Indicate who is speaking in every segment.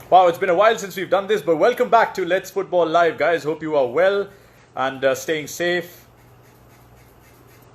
Speaker 1: Wow, it's been a while since we've done this, but welcome back to Let's Football Live, guys. Hope you are well and staying safe.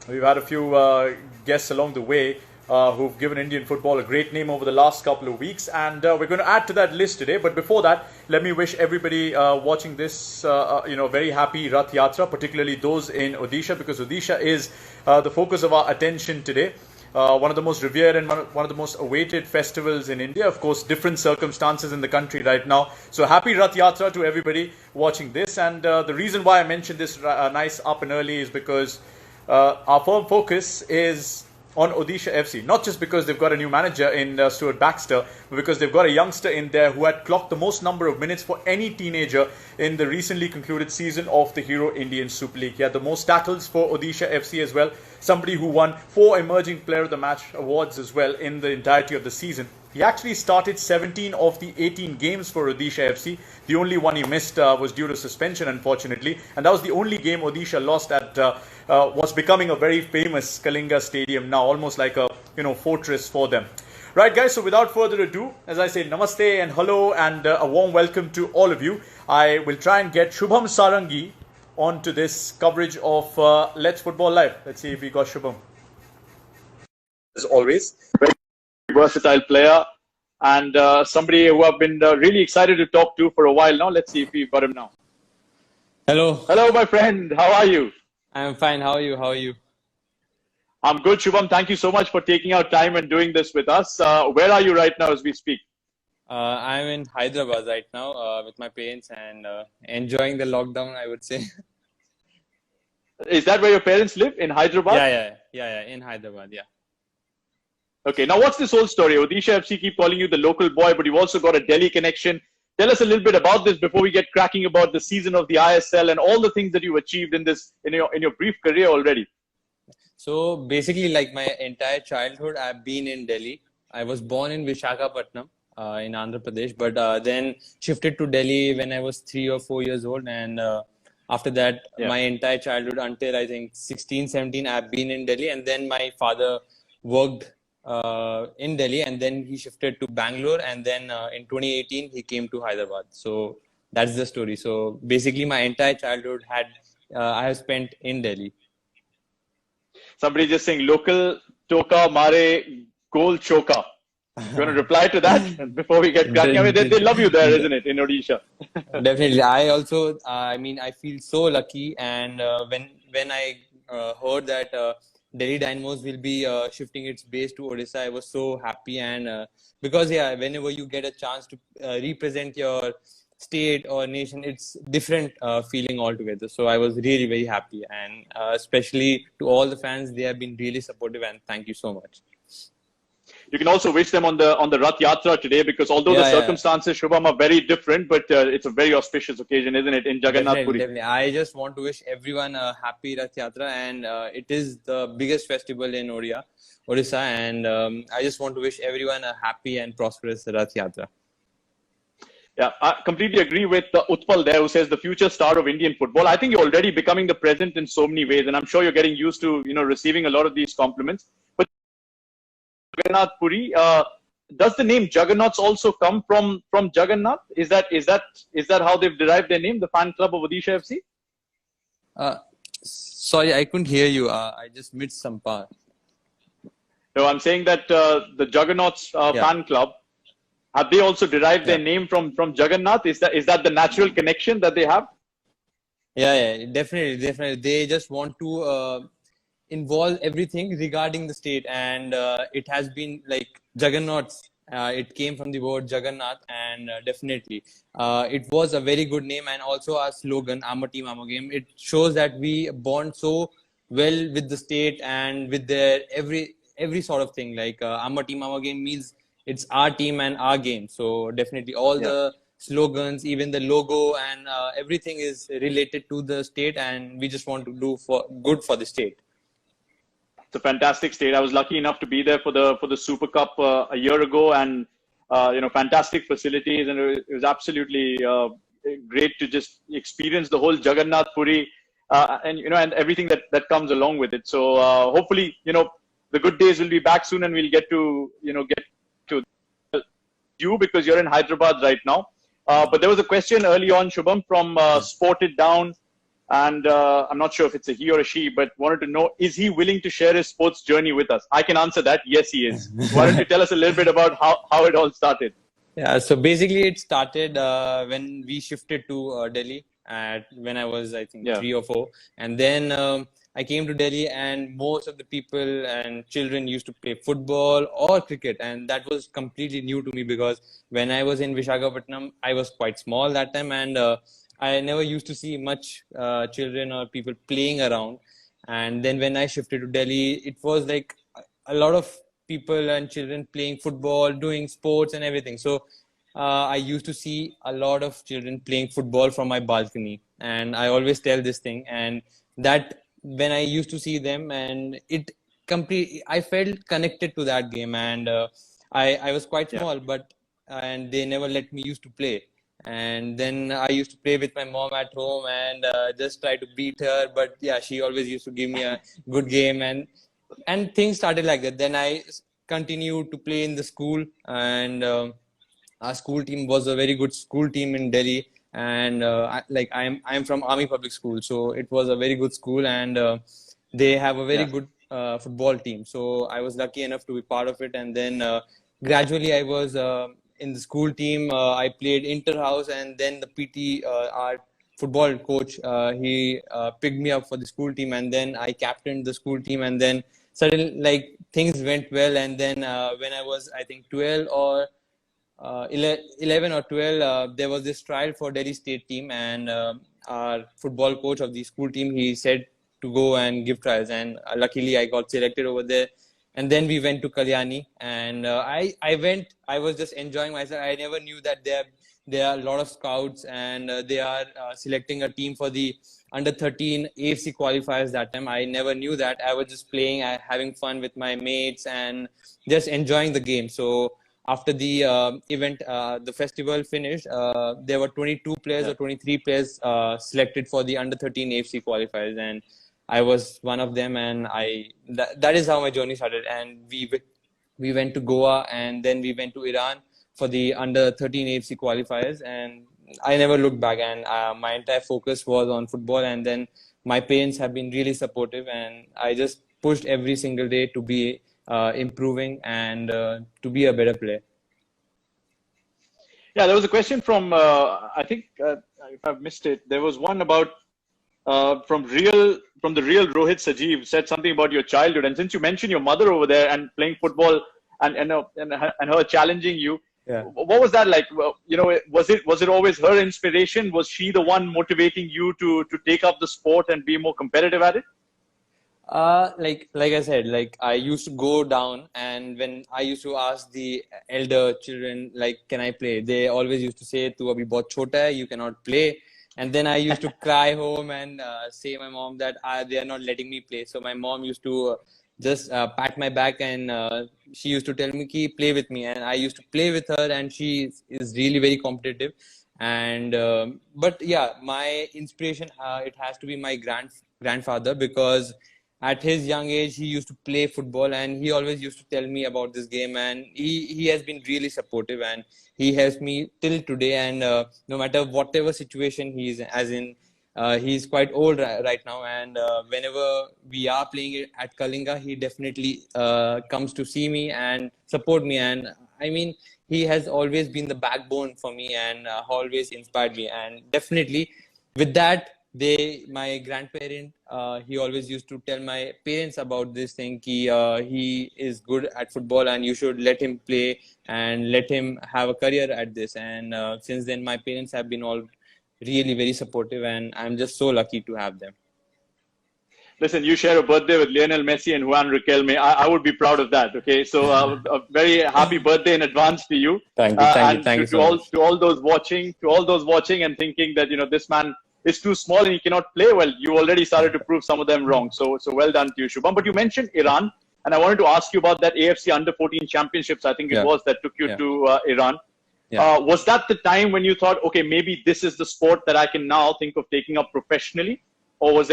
Speaker 1: We've had a few guests along the way who've given Indian football a great name over the last couple of weeks, and we're going to add to that list today. But before that, let me wish everybody watching this, very happy Rath Yatra, particularly those in Odisha, because Odisha is the focus of our attention today. One of the most revered and one of the most awaited festivals in India. Of course, different circumstances in the country right now. So happy Rath Yatra to everybody watching this. And the reason why I mentioned this nice up and early is because our firm focus is on Odisha FC. Not just because they've got a new manager in Stuart Baxter, but because they've got a youngster in there who had clocked the most number of minutes for any teenager in the recently concluded season of the Hero Indian Super League. He had the most tackles for Odisha FC as well. Somebody who won 4 Emerging Player of the Match awards as well in the entirety of the season. He actually started 17 of the 18 games for Odisha FC. The only one he missed was due to suspension, unfortunately. And that was the only game Odisha lost at what's becoming a very famous Kalinga Stadium now, almost like a fortress for them. Right, guys, so without further ado, as I say, namaste and hello and a warm welcome to all of you. I will try and get Subham Sarangi onto this coverage of Let's Football Live. Let's see if we got Subham. As always, very versatile player and somebody who I've been really excited to talk to for a while now. Let's see if we've got him now.
Speaker 2: Hello.
Speaker 1: Hello, my friend. How are you?
Speaker 2: I'm fine. How are you? How are you?
Speaker 1: I'm good, Shubham. Thank you so much for taking out time and doing this with us. Where are you right now as we speak?
Speaker 2: I'm in Hyderabad right now with my parents and enjoying the lockdown, I would say.
Speaker 1: Is that where your parents live, in Hyderabad?
Speaker 2: Yeah, in Hyderabad, yeah.
Speaker 1: Okay, now what's this whole story? Odisha FC keep calling you the local boy, but you've also got a Delhi connection. Tell us a little bit about this before we get cracking about the season of the ISL and all the things that you've achieved in your brief career already.
Speaker 2: So basically, like my entire childhood, I've been in Delhi. I was born in Visakhapatnam in Andhra Pradesh, but then shifted to Delhi when I was 3 or 4 years old. And after that, my entire childhood until I think 16, 17, I've been in Delhi. And then my father worked in Delhi, and then he shifted to Bangalore, and then in 2018 he came to Hyderabad. So that's the story. So basically my entire childhood I have spent in Delhi.
Speaker 1: Somebody just saying local toka mare goal choka. You want to reply to that before we get cracking? I mean, they love you there, isn't it, in Odisha?
Speaker 2: Definitely. I also I feel so lucky, and when I heard that Delhi Dynamos will be shifting its base to Odisha, I was so happy. And because whenever you get a chance to represent your state or nation, it's different feeling altogether. So I was really very happy, and especially to all the fans, they have been really supportive, and thank you so much.
Speaker 1: You can also wish them on the Rath Yatra today, because although the circumstances, Shubham, are very different, but it's a very auspicious occasion, isn't it, in Jagannath Puri?
Speaker 2: Definitely. I just want to wish everyone a happy Rath Yatra, and it is the biggest festival in Odisha, and I just want to wish everyone a happy and prosperous Rath Yatra.
Speaker 1: Yeah, I completely agree with Utpal there, who says the future star of Indian football. I think you're already becoming the present in so many ways, and I'm sure you're getting used to receiving a lot of these compliments. But Jagannath Puri, does the name Jagannaths also come from Jagannath? Is that how they've derived their name, the fan club of Odisha FC?
Speaker 2: Sorry, I couldn't hear you. I just missed some part.
Speaker 1: No, I'm saying that the Jagannaths fan club, have they also derived their name from Jagannath? Is that the natural connection that they have?
Speaker 2: Yeah, definitely. They just want to involve everything regarding the state, and it has been like Jagannath. It came from the word Jagannath, and definitely it was a very good name, and also our slogan, "Our team, our game." It shows that we bond so well with the state and with their every sort of thing. Like "Our team, our game" means it's our team and our game. So definitely all the slogans, even the logo, and everything is related to the state, and we just want to do good for the state.
Speaker 1: It's a fantastic state. I was lucky enough to be there for the Super Cup a year ago, and fantastic facilities, and it was absolutely great to just experience the whole Jagannath Puri and everything that comes along with it. So hopefully the good days will be back soon, and we'll get to
Speaker 3: you because you're in Hyderabad right now. But there was a question early on, Shubham, from Sport It Down. And I'm not sure if it's a he or a she, but wanted to know, is he willing to share his sports journey with us? I can answer that. Yes, he is. Why don't you tell us a little bit about how it all started?
Speaker 2: Yeah, so basically it started when we shifted to Delhi when I was, I think,
Speaker 3: Yeah.
Speaker 2: 3 or 4. And then I came to Delhi, and most of the people and children used to play football or cricket. And that was completely new to me because when I was in Visakhapatnam, I was quite small that time. And I never used to see much children or people playing around. And then when I shifted to Delhi, it was like a lot of people and children playing football, doing sports and everything. So I used to see a lot of children playing football from my balcony, and I always tell this thing. And that when I used to see them, and I felt connected to that game. And I was quite small, but and they never let me used to play. And then I used to play with my mom at home and just try to beat her. But yeah, she always used to give me a good game, and things started like that. Then I continued to play in the school, and our school team was a very good school team in Delhi. And I'm from Army Public School, so it was a very good school, and they have a very good football team. So I was lucky enough to be part of it, and then gradually I was in the school team. I played inter-house, and then the PT, our football coach, he picked me up for the school team, and then I captained the school team. And then suddenly, like, things went well. And then when I was, I think, 12 or 11 or 12, there was this trial for Delhi state team, and our football coach of the school team, he said to go and give trials, and luckily I got selected over there. And then we went to Kalyani, and I went. I was just enjoying myself. I never knew that there are a lot of scouts, and they are selecting a team for the under 13 AFC qualifiers that time. I never knew that. I was just playing, having fun with my mates, and just enjoying the game. So after the event, the festival finished, there were 22 players or 23 players selected for the under 13 AFC qualifiers, and I was one of them. And that is how my journey started. And we went to Goa, and then we went to Iran for the under 13 AFC qualifiers, and I never looked back. And my entire focus was on football. And then my parents have been really supportive, and I just pushed every single day to be improving and to be a better player.
Speaker 3: Yeah, there was a question from, I think, if I've missed it, there was one about from the real Rohit Sajeev, said something about your childhood. And since you mentioned your mother over there and playing football and her challenging you, what was that like? You know, was it always her inspiration? Was she the one motivating you to take up the sport and be more competitive at it?
Speaker 2: Like I said, like I used to go down, and when I used to ask the elder children, like, can I play? They always used to say, "Tu abhi bahut chota hai, you cannot play." And then I used to cry home and say my mom that they are not letting me play. So my mom used to just pat my back, and she used to tell me, "Ki play with me." And I used to play with her, and she is really very competitive. And but yeah, my inspiration, it has to be my grandfather, because at his young age, he used to play football, and he always used to tell me about this game. And he has been really supportive, and he helps me till today. And no matter whatever situation he is, as in he's quite old right now, and whenever we are playing at Kalinga, he definitely comes to see me and support me. And I mean, he has always been the backbone for me, and always inspired me. And definitely with that, my grandparent, he always used to tell my parents about this thing, he is good at football, and you should let him play and let him have a career at this. And since then, my parents have been all really very supportive, and I'm just so lucky to have them.
Speaker 3: Listen, you share a birthday with Lionel Messi and Juan Riquelme. I would be proud of that. Okay, so a very happy birthday in advance to you.
Speaker 2: Thank you so much.
Speaker 3: To all those watching and thinking that this man is too small and he cannot play well. You already started to prove some of them wrong. So well done to you, Shubham. But you mentioned Iran, and I wanted to ask you about that AFC Under 14 Championships. I think it was that took you to Iran. Was that the time when you thought, okay, maybe this is the sport that I can now think of taking up professionally? Or was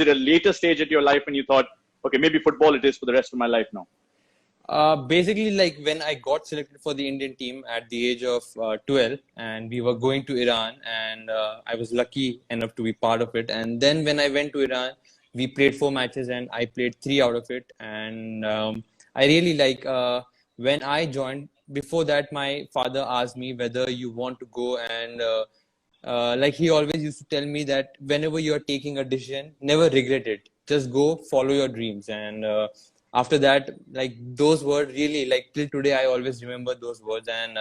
Speaker 3: it a later stage at your life when you thought, okay, maybe football it is for the rest of my life now?
Speaker 2: Basically, like when I got selected for the Indian team at the age of 12, and we were going to Iran, and I was lucky enough to be part of it. And then when I went to Iran, we played 4 matches, and I played three out of it. And I really like when I joined. Before that, my father asked me whether you want to go, and like he always used to tell me that whenever you are taking a decision, never regret it. Just go, follow your dreams. And after that, like those words really, like till today, I always remember those words. And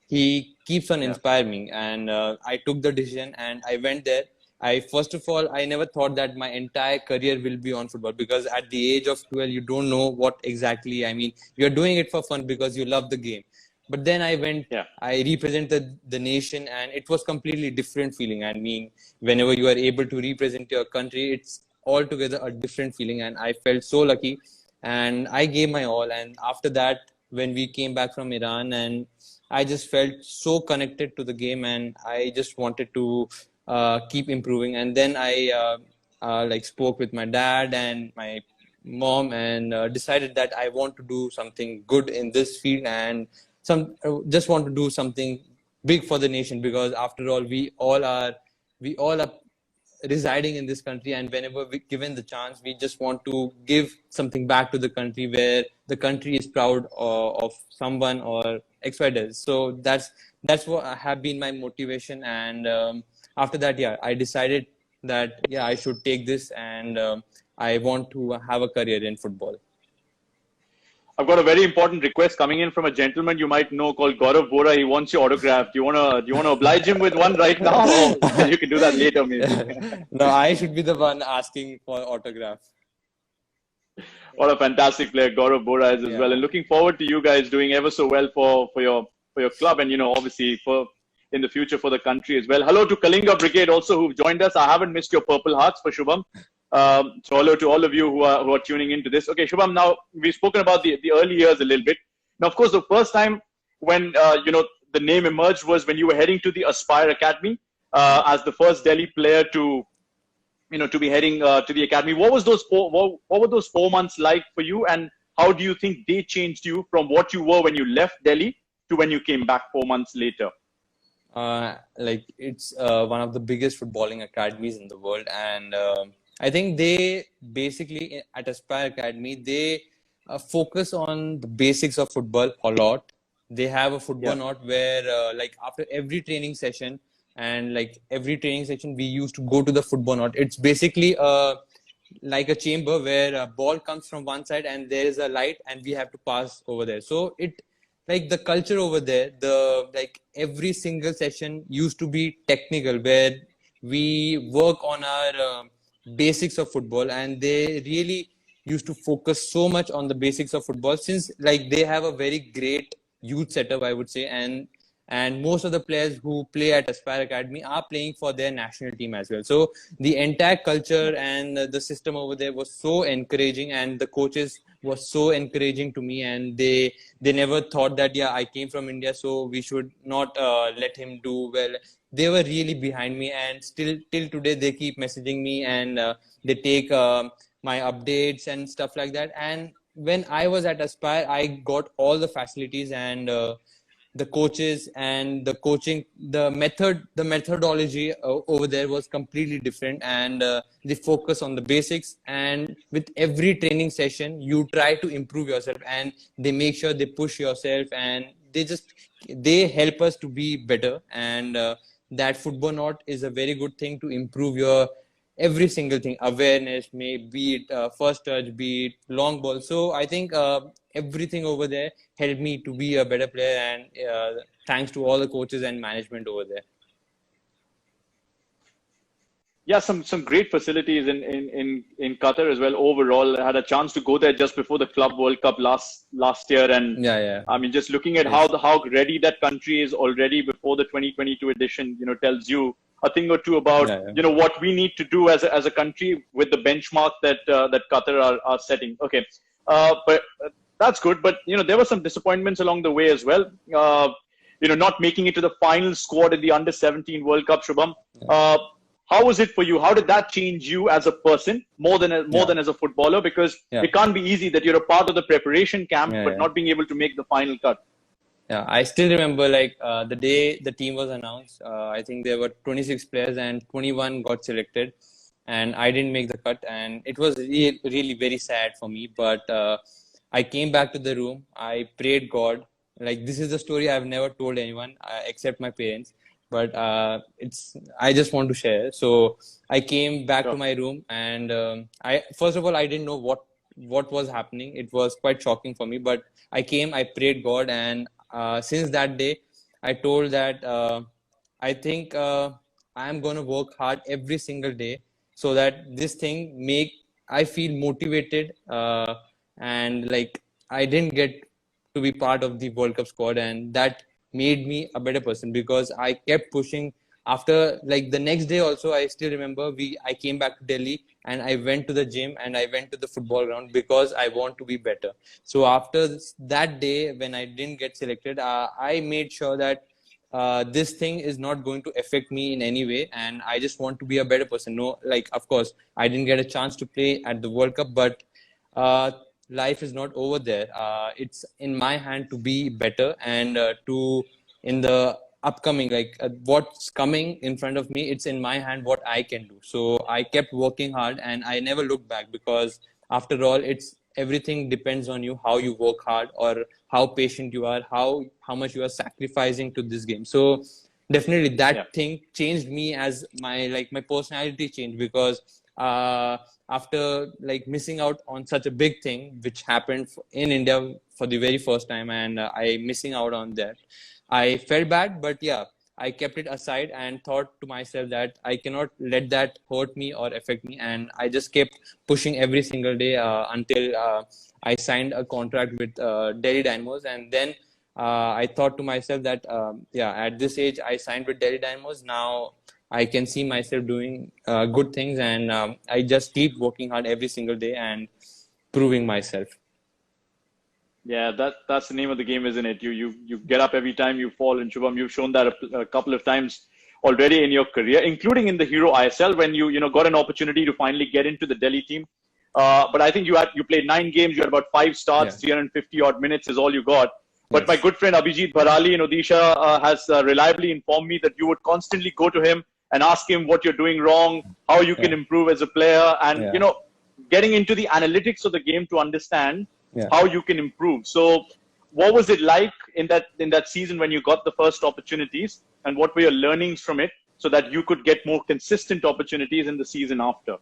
Speaker 2: he keeps on
Speaker 3: Yeah.
Speaker 2: inspiring me. And I took the decision and I went there. I first of all, I never thought that my entire career will be on football, because at the age of 12, you don't know what exactly. I mean, you're doing it for fun because you love the game. But then I went,
Speaker 3: Yeah.
Speaker 2: I represented the nation, and it was completely different feeling. I mean, whenever you are able to represent your country, it's altogether a different feeling. And I felt so lucky, and I gave my all. And after that, when we came back from Iran, and I just felt so connected to the game, and I just wanted to keep improving. And then I like spoke with my dad and my mom, and decided that I want to do something good in this field, and just want to do something big for the nation, because after all, we all are residing in this country, and whenever we given the chance, we just want to give something back to the country, where the country is proud of someone or XY does. So that's what have been my motivation. And after that, yeah, I decided that yeah, I should take this, and I want to have a career in football.
Speaker 3: I've got a very important request coming in from a gentleman you might know called Gaurav Bora. He wants your autograph. Do you wanna oblige him with one right now? Or you can do that later, maybe.
Speaker 2: No, I should be the one asking for autograph.
Speaker 3: What a fantastic player Gaurav Bora is as
Speaker 2: Yeah.
Speaker 3: well. And looking forward to you guys doing ever so well for your club, and obviously for in the future for the country as well. Hello to Kalinga Brigade also, who've joined us. I haven't missed your purple hearts for Shubham. So hello to all of you who are tuning into this. Okay, Shubham, now we've spoken about the early years a little bit. Now, of course, the first time when the name emerged was when you were heading to the Aspire Academy as the first Delhi player to be heading to the academy. What were those 4 months like for you, and how do you think they changed you from what you were when you left Delhi to when you came back 4 months later?
Speaker 2: Like it's one of the biggest footballing academies in the world, and I think they basically at Aspire Academy they focus on the basics of football a lot. They have a football
Speaker 3: Yeah.
Speaker 2: note where like after every training session, and like every training session we used to go to the football note. It's basically like a chamber where a ball comes from one side and there is a light, and we have to pass over there. So it, like the culture over there, the like every single session used to be technical, where we work on our basics of football, and they really used to focus so much on the basics of football, since like they have a very great youth setup, I would say. And most of the players who play at Aspire Academy are playing for their national team as well. So the entire culture and the system over there was so encouraging, and the coaches was so encouraging to me, and they never thought that yeah, I came from India, so we should not let him do well. They were really behind me, and still till today they keep messaging me, and they take my updates and stuff like that. And when I was at Aspire, I got all the facilities, and the coaches and the coaching, the methodology over there was completely different, and they focus on the basics. And with every training session you try to improve yourself, and they make sure they push yourself, and they help us to be better. And that football not is a very good thing to improve your every single thing, awareness, may be it first touch, be it long ball. So I think everything over there helped me to be a better player, and thanks to all the coaches and management over there.
Speaker 3: Yeah, some great facilities in Qatar as well. Overall, I had a chance to go there just before the Club World Cup last year, and
Speaker 2: Yeah.
Speaker 3: I mean, just looking at
Speaker 2: Yes.
Speaker 3: how ready that country is already before the 2022 edition, tells you a thing or two about
Speaker 2: Yeah.
Speaker 3: what we need to do as a country with the benchmark that Qatar are setting. Okay, but that's good. But there were some disappointments along the way as well. Not making it to the final squad in the Under 17 World Cup, Shubham. How was it for you? How did that change you as a person more than as a footballer? Because
Speaker 2: Yeah.
Speaker 3: it can't be easy that you're a part of the preparation camp,
Speaker 2: Yeah,
Speaker 3: but
Speaker 2: yeah.
Speaker 3: not being able to make the final cut.
Speaker 2: Yeah, I still remember like the day the team was announced. I think there were 26 players and 21 got selected, and I didn't make the cut, and it was really very sad for me. But I came back to the room. I prayed God. Like this is the story I've never told anyone except my parents. But it's I just want to share. So I came back to
Speaker 3: Sure.
Speaker 2: my room, and I first of all I didn't know what was happening. It was quite shocking for me. But I came, I prayed God, and since that day, I told that I think I am going to work hard every single day so that this thing make I feel motivated and like I didn't get to be part of the World Cup squad, and that made me a better person because I kept pushing. After like the next day also, I still remember I came back to Delhi and I went to the gym and I went to the football ground because I want to be better. So after that day when I didn't get selected, I made sure that this thing is not going to affect me in any way, and I just want to be a better person. No, like of course I didn't get a chance to play at the World Cup, but uh, life is not over there. It's in my hand to be better and to in the upcoming what's coming in front of me, it's in my hand what I can do. So I kept working hard and I never looked back because after all it's everything depends on you, how you work hard or how patient you are, how much you are sacrificing to this game. So definitely
Speaker 3: Yeah.
Speaker 2: that thing changed me as my personality changed because after like missing out on such a big thing which happened in India for the very first time, and I missing out on that, I felt bad. But yeah, I kept it aside and thought to myself that I cannot let that hurt me or affect me, and I just kept pushing every single day until I signed a contract with Delhi Dynamos. And then I thought to myself that yeah, at this age I signed with Delhi Dynamos. Now I can see myself doing good things, and I just keep working hard every single day and proving myself.
Speaker 3: Yeah, that's the name of the game, isn't it? You get up every time you fall, and Shubham, you've shown that a couple of times already in your career, including in the Hero ISL when you got an opportunity to finally get into the Delhi team. But I think you played 9 games, you had about 5 starts,
Speaker 2: Yeah.
Speaker 3: 350 odd minutes is all you got. But my
Speaker 2: Yes.
Speaker 3: good friend Abhijit Bharali in Odisha has reliably informed me that you would constantly go to him and ask him what you're doing wrong, how you can
Speaker 2: Yeah.
Speaker 3: improve as a player, and
Speaker 2: Yeah.
Speaker 3: getting into the analytics of the game to understand
Speaker 2: Yeah.
Speaker 3: how you can improve. So, what was it like in that season when you got the first opportunities, and what were your learnings from it, so that you could get more consistent opportunities in the season after?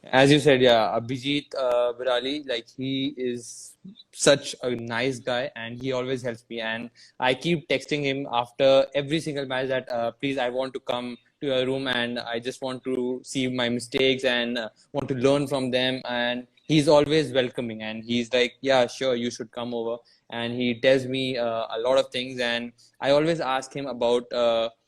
Speaker 2: As you said, yeah, Abhijit Virali, like he is such a nice guy and he always helps me. And I keep texting him after every single match that please, I want to come to your room and I just want to see my mistakes and want to learn from them. And he's always welcoming and he's like, yeah, sure, you should come over. And he tells me a lot of things. And I always ask him about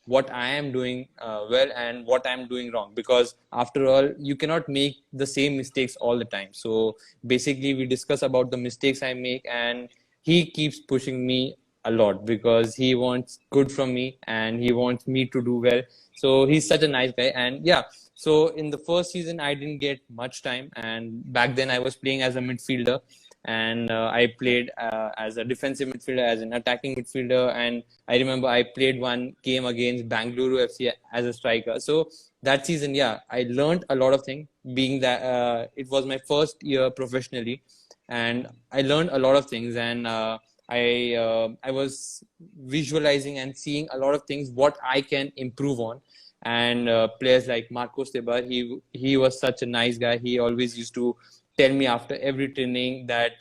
Speaker 2: what I am doing well and what I'm doing wrong. Because after all, you cannot make the same mistakes all the time. So basically, we discuss about the mistakes I make, and he keeps pushing me a lot because he wants good from me and he wants me to do well. So he's such a nice guy. And yeah, so in the first season, I didn't get much time. And back then, I was playing as a midfielder and I played as a defensive midfielder, as an attacking midfielder, and I remember I played one game against Bangalore FC as a striker. So that season, yeah, I learned a lot of things. Being that it was my first year professionally, and I learned a lot of things, and I was visualizing and seeing a lot of things what I can improve on. And players like Marcos Tebar, he was such a nice guy. He always used to tell me after every training that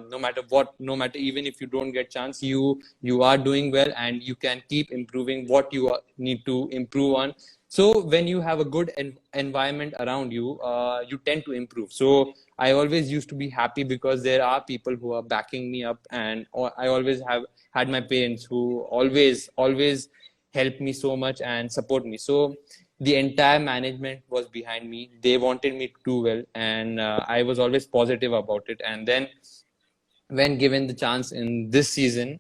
Speaker 2: no matter what, no matter even if you don't get chance, you are doing well and you can keep improving what you need to improve on. So when you have a good environment around you, you tend to improve. So I always used to be happy because there are people who are backing me up, and I always have had my parents who always help me so much and support me. So the entire management was behind me. They wanted me to do well, and I was always positive about it. And then when given the chance in this season,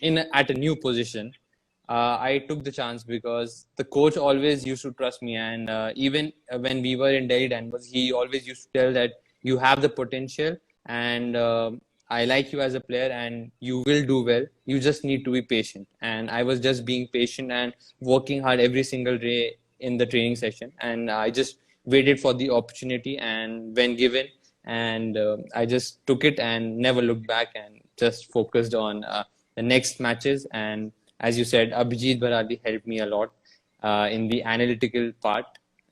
Speaker 2: in at a new position, I took the chance because the coach always used to trust me, and even when we were in Delhi Danvers, he always used to tell that you have the potential, and I like you as a player, and you will do well. You just need to be patient. And I was just being patient and working hard every single day in the training session, and I just waited for the opportunity, and when given, and I just took it and never looked back, and just focused on the next matches. And as you said, Abhijit Barali helped me a lot in the analytical part,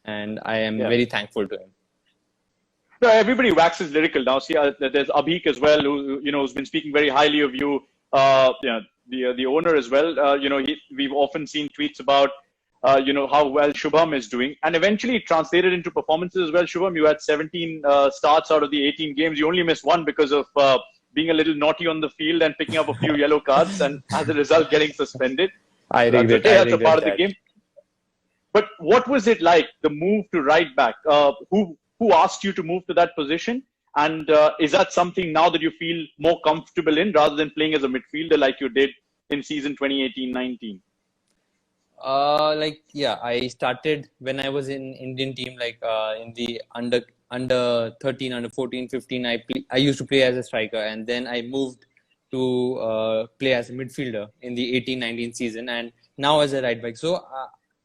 Speaker 2: and I am
Speaker 3: Yeah.
Speaker 2: very thankful to him.
Speaker 3: No, everybody waxes lyrical now. See, there's Abhik as well, who who's been speaking very highly of you. The owner as well. We've often seen tweets about how well Shubham is doing, and eventually it translated into performances as well. Shubham, you had 17 starts out of the 18 games. You only missed one because of being a little naughty on the field and picking up a few yellow cards, and as a result, getting suspended.
Speaker 2: I
Speaker 3: That's
Speaker 2: regret.
Speaker 3: okay.
Speaker 2: I
Speaker 3: That's a
Speaker 2: regret
Speaker 3: part of
Speaker 2: that.
Speaker 3: the game. But what was it like, the move to right back? Who asked you to move to that position? And is that something now that you feel more comfortable in rather than playing as a midfielder like you did in season 2018-19?
Speaker 2: I started when I was in Indian team, in the under 13, under 14, 15. I used to play as a striker, and then I moved to play as a midfielder in the 18-19 season, and now as a right back. So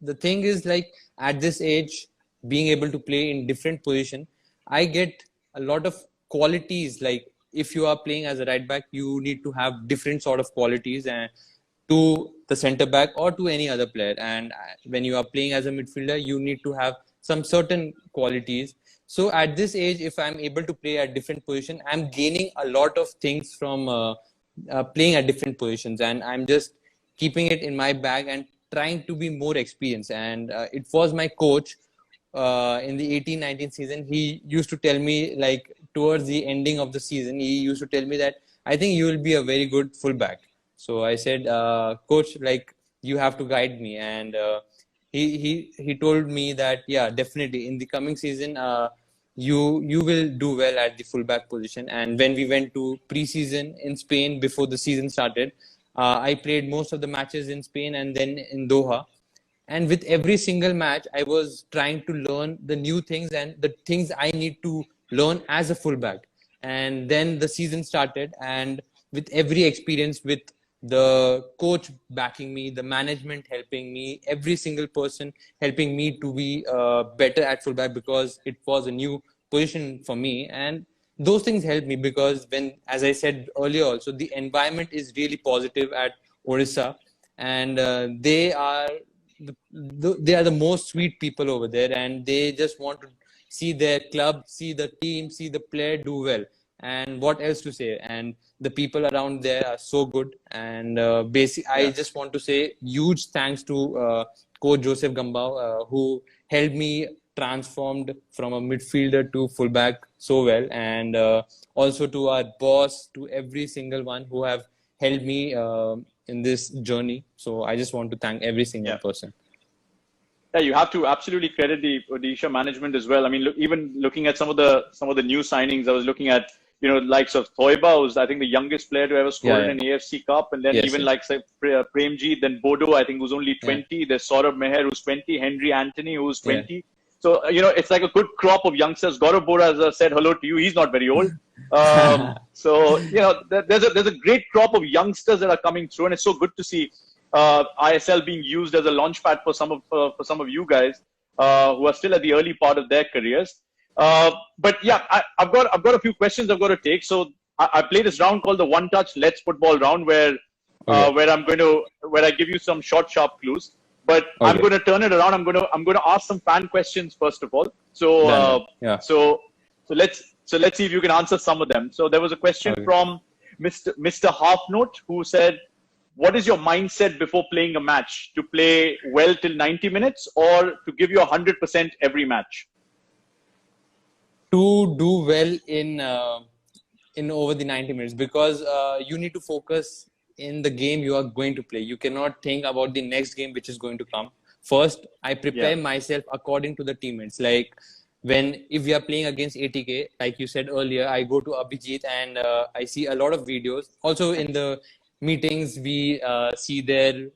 Speaker 2: the thing is, like, at this age, being able to play in different position, I get a lot of qualities. Like, if you are playing as a right back, you need to have different sort of qualities and to the center back or to any other player. And when you are playing as a midfielder, you need to have some certain qualities. So at this age, if I'm able to play at different position, I'm gaining a lot of things from playing at different positions, and I'm just keeping it in my bag and trying to be more experienced. And it was my coach in the 18-19 season. He used to tell me, like, towards the ending of the season, he used to tell me that I think you will be a very good fullback. So I said, coach, like, you have to guide me. And he told me that, yeah, definitely in the coming season, you will do well at the fullback position. And when we went to preseason in Spain before the season started, I played most of the matches in Spain and then in Doha. And with every single match, I was trying to learn the new things and the things I need to learn as a fullback. And then the season started, and with every experience, with the coach backing me, the management helping me, every single person helping me to be better at fullback, because it was a new position for me. And those things helped me because when, as I said earlier also, the environment is really positive at Odisha, and they are the most sweet people over there, and they just want to see their club, see the team, see the player do well. And what else to say? And the people around there are so good. And I just want to say huge thanks to coach Joseph Gambao, who helped me transformed from a midfielder to fullback so well. And also to our boss, to every single one who have helped me in this journey. So I just want to thank every single person.
Speaker 3: Yeah, you have to absolutely credit the Odisha management as well. I mean, even looking at some of the new signings, I was looking at likes of Thoiba, who's I think the youngest player to ever score in an AFC Cup, and then like say Premji, then Bodo, I think who's only 20. There's Saurabh Meher who's 20, Henry Anthony who's 20. So it's like a good crop of youngsters. Gaurav Bora, as I said hello to you, he's not very old. So there's a great crop of youngsters that are coming through, and it's so good to see ISL being used as a launchpad for some of you guys who are still at the early part of their careers. But yeah, I've got a few questions I've got to take. So I play this round called the One Touch Let's Football round, where I give you some short, sharp clues. But I'm going to turn it around. I'm going to ask some fan questions first of all. So so let's see if you can answer some of them. So there was a question from Mr. Half Note, who said, what is your mindset before playing a match? To play well till 90 minutes or to give you 100% every match?
Speaker 2: To do well in over the 90 minutes, because you need to focus in the game you are going to play. You cannot think about the next game which is going to come. First, I prepare myself according to the teammates. Like, if we are playing against ATK, like you said earlier, I go to Abhijit and I see a lot of videos. Also in the meetings, we see their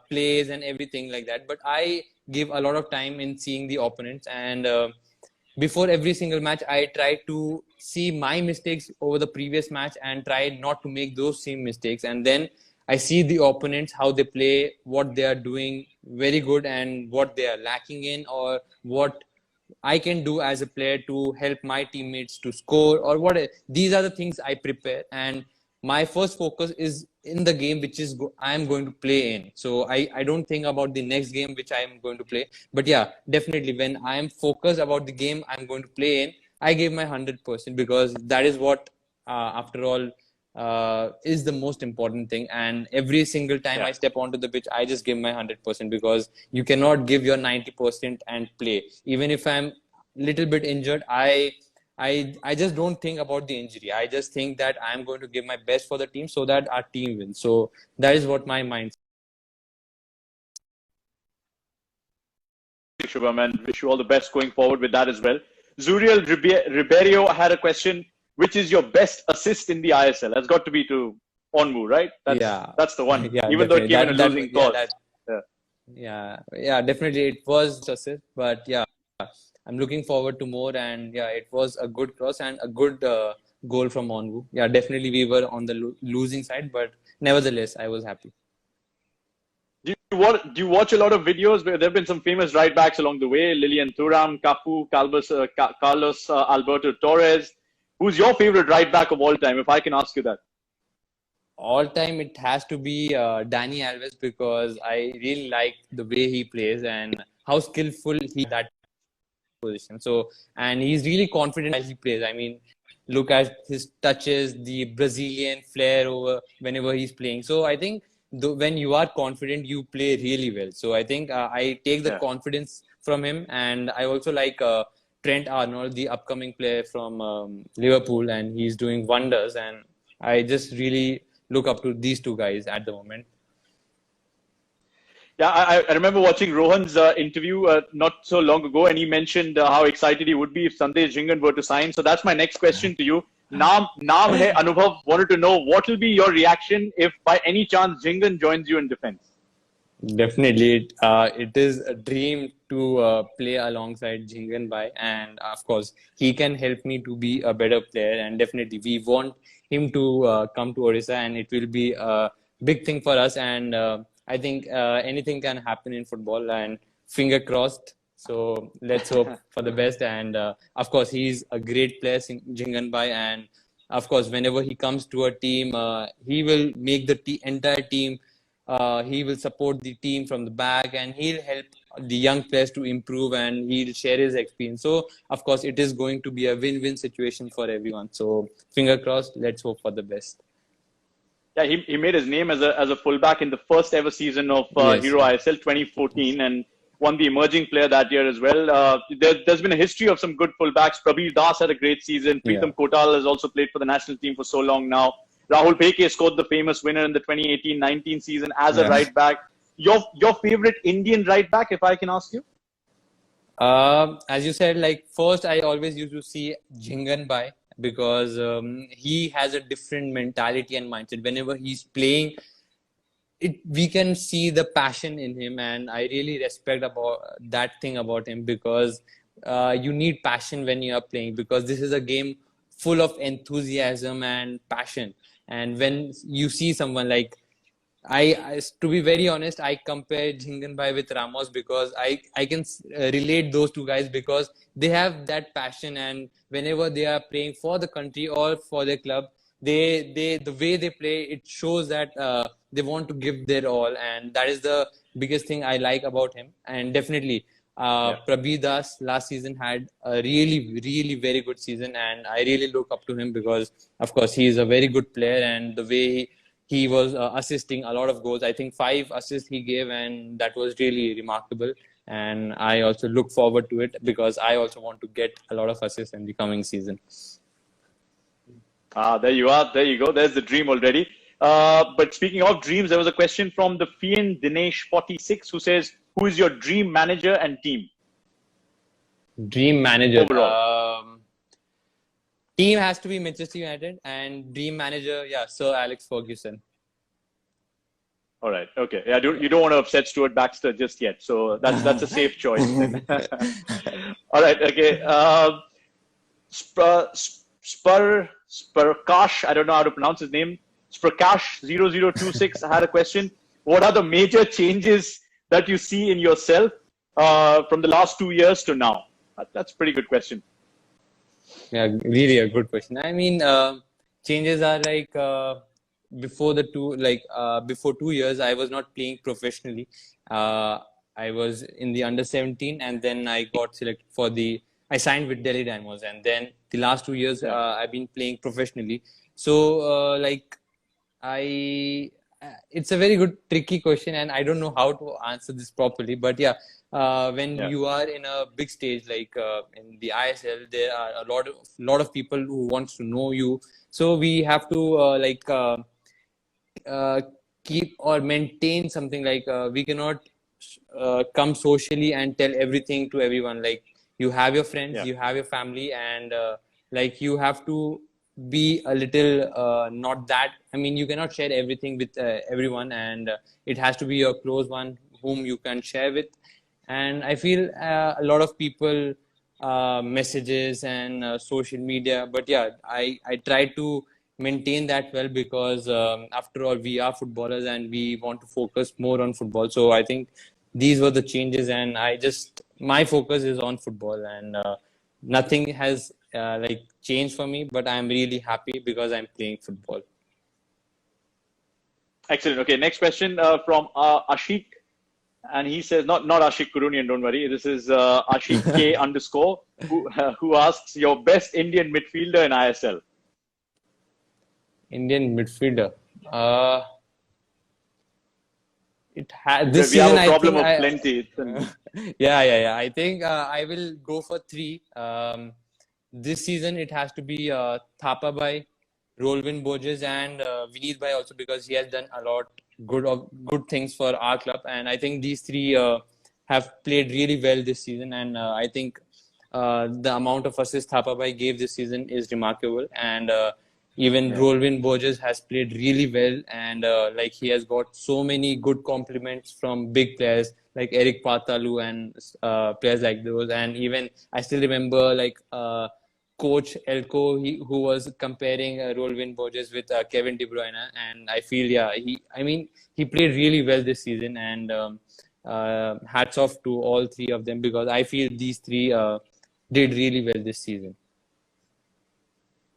Speaker 2: plays and everything like that. But I give a lot of time in seeing the opponents, and before every single match, I try to see my mistakes over the previous match and try not to make those same mistakes. And then I see the opponents, how they play, what they are doing very good, and what they are lacking in, or what I can do as a player to help my teammates to score, or what. These are the things I prepare, and my first focus is in the game which is I am going to play in. So I don't think about the next game which I am going to play. But yeah, definitely when I am focused about the game I'm going to play in, I give my 100% because that is what after all is the most important thing. And every single time
Speaker 3: Yeah.
Speaker 2: I step onto the pitch, I just give my 100% because you cannot give your 90% and play. Even if I'm little bit injured, I just don't think about the injury. I just think that I'm going to give my best for the team so that our team wins. So that is what my mindset.
Speaker 3: Shubham, and wish you all the best going forward with that as well. Zuriel Ribeiro had a question: which is your best assist in the ISL? That's got to be to Onwu, right?
Speaker 2: Yeah,
Speaker 3: That's the one.
Speaker 2: yeah,
Speaker 3: Even though it
Speaker 2: definitely.
Speaker 3: came in a losing
Speaker 2: Yeah,
Speaker 3: cause. Yeah.
Speaker 2: yeah, definitely. It was assist, but yeah, I'm looking forward to more. And yeah, it was a good cross and a good goal from Onwu. Yeah, definitely we were on the losing side, but nevertheless, I was happy.
Speaker 3: Do you watch a lot of videos? Where there have been some famous right backs along the way: Lilian Thuram, Cafu, Carlos Alberto Torres. Who's your favorite right back of all time? If I can ask you that.
Speaker 2: All time, it has to be Danny Alves because I really like the way he plays and how skillful he that position. So, and he's really confident as he plays. I mean, look at his touches, the Brazilian flair over whenever he's playing. So, I think when you are confident, you play really well. So, I think I take the
Speaker 3: Yeah.
Speaker 2: confidence from him, and I also like Trent Arnold, the upcoming player from Liverpool, and he's doing wonders. And I just really look up to these two guys at the moment.
Speaker 3: Yeah, I remember watching Rohan's interview not so long ago, and he mentioned how excited he would be if Sandesh Jhingan were to sign. So that's my next question to you. Naam hai Anubhav wanted to know what will be your reaction if by any chance Jhingan joins you in defense.
Speaker 2: Definitely, it is a dream to play alongside Jhingan Bhai, and of course, he can help me to be a better player. And definitely, we want him to come to Odisha, and it will be a big thing for us. And I think anything can happen in football, and finger crossed. So let's hope for the best. And of course, he's a great player, Jhingan Bhai, and of course, whenever he comes to a team, he will make the entire team he will support the team from the back and he'll help the young players to improve and he'll share his experience. So, of course, it is going to be a win-win situation for everyone. So, finger crossed, let's hope for the best.
Speaker 3: Yeah, he made his name as a fullback in the first ever season of
Speaker 2: Yes.
Speaker 3: Hero ISL 2014 and won the emerging player that year as well. There's been a history of some good fullbacks. Prabir Das had a great season.
Speaker 2: Yeah.
Speaker 3: Preetham Kotal has also played for the national team for so long now. Rahul Bheke scored the famous winner in the 2018-19 season as a
Speaker 2: Yeah.
Speaker 3: right back. Your favorite Indian right back, if I can ask you?
Speaker 2: As you said, like first, I always used to see Jhingan Bhai because he has a different mentality and mindset. Whenever he's playing, we can see the passion in him, and I really respect about that thing about him because you need passion when you are playing because this is a game full of enthusiasm and passion. And when you see someone like to be very honest, I compare Jhingan Bhai with Ramos because I can relate those two guys because they have that passion and whenever they are playing for the country or for their club, the way they play, it shows that they want to give their all, and that is the biggest thing I like about him. And definitely,
Speaker 3: Yeah.
Speaker 2: Prabir Das last season had a really, really very good season, and I really look up to him because, of course, he is a very good player, and the way he was assisting a lot of goals. I think 5 assists he gave, and that was really remarkable. And I also look forward to it because I also want to get a lot of assists in the coming season.
Speaker 3: There you are. There you go. There's the dream already. But speaking of dreams, there was a question from the Fian Dinesh 46 who says, who is your dream manager and team?
Speaker 2: Dream manager.
Speaker 3: Overall.
Speaker 2: Team has to be Manchester United, and dream manager, yeah, Sir Alex Ferguson.
Speaker 3: All right. Okay. Yeah. You don't want to upset Stuart Baxter just yet. So that's a safe choice then. All right. Okay. Spurkash, I don't know how to pronounce his name. Spurkash0026 had a question. What are the major changes that you see in yourself from the last 2 years to now? That's a pretty good question.
Speaker 2: Yeah, really a good question. I mean, changes are like before 2 years, I was not playing professionally. I was in the under 17, and then I got selected for I signed with Delhi Dynamos, and then the last 2 years I've been playing professionally. So it's a very good tricky question, and I don't know how to answer this properly. But yeah, when you are in a big stage like in the ISL, there are a lot of people who wants to know you. So we have to keep or maintain something like we cannot come socially and tell everything to everyone. Like you have your friends, you have your family, and like you have to be a little not that. I mean, you cannot share everything with everyone, and it has to be your close one whom you can share with. And I feel a lot of people messages and social media, but yeah, I try to maintain that well, because after all, we are footballers and we want to focus more on football. So I think these were the changes, and my focus is on football, and nothing has like changed for me, but I'm really happy because I'm playing football.
Speaker 3: Excellent. Okay, next question from Ashik, and he says not Ashik Kurunian, don't worry. This is Ashik K _ who asks your best Indian midfielder in ISL.
Speaker 2: Indian midfielder.
Speaker 3: This season, have a problem of plenty.
Speaker 2: Yeah. I think I will go for three. This season it has to be Thapa Bhai, Rolvin Borges, and Vineet Bhai also, because he has done a lot good things for our club. And I think these three have played really well this season. And I think the amount of assists Thapa Bhai gave this season is remarkable. And even Rolvin Borges has played really well, and like he has got so many good compliments from big players like Eric Patalu and players like those. And even I still remember like Coach Elko, who was comparing Rolvin Borges with Kevin De Bruyne, and I feel he played really well this season, and hats off to all three of them, because I feel these three did really well this season.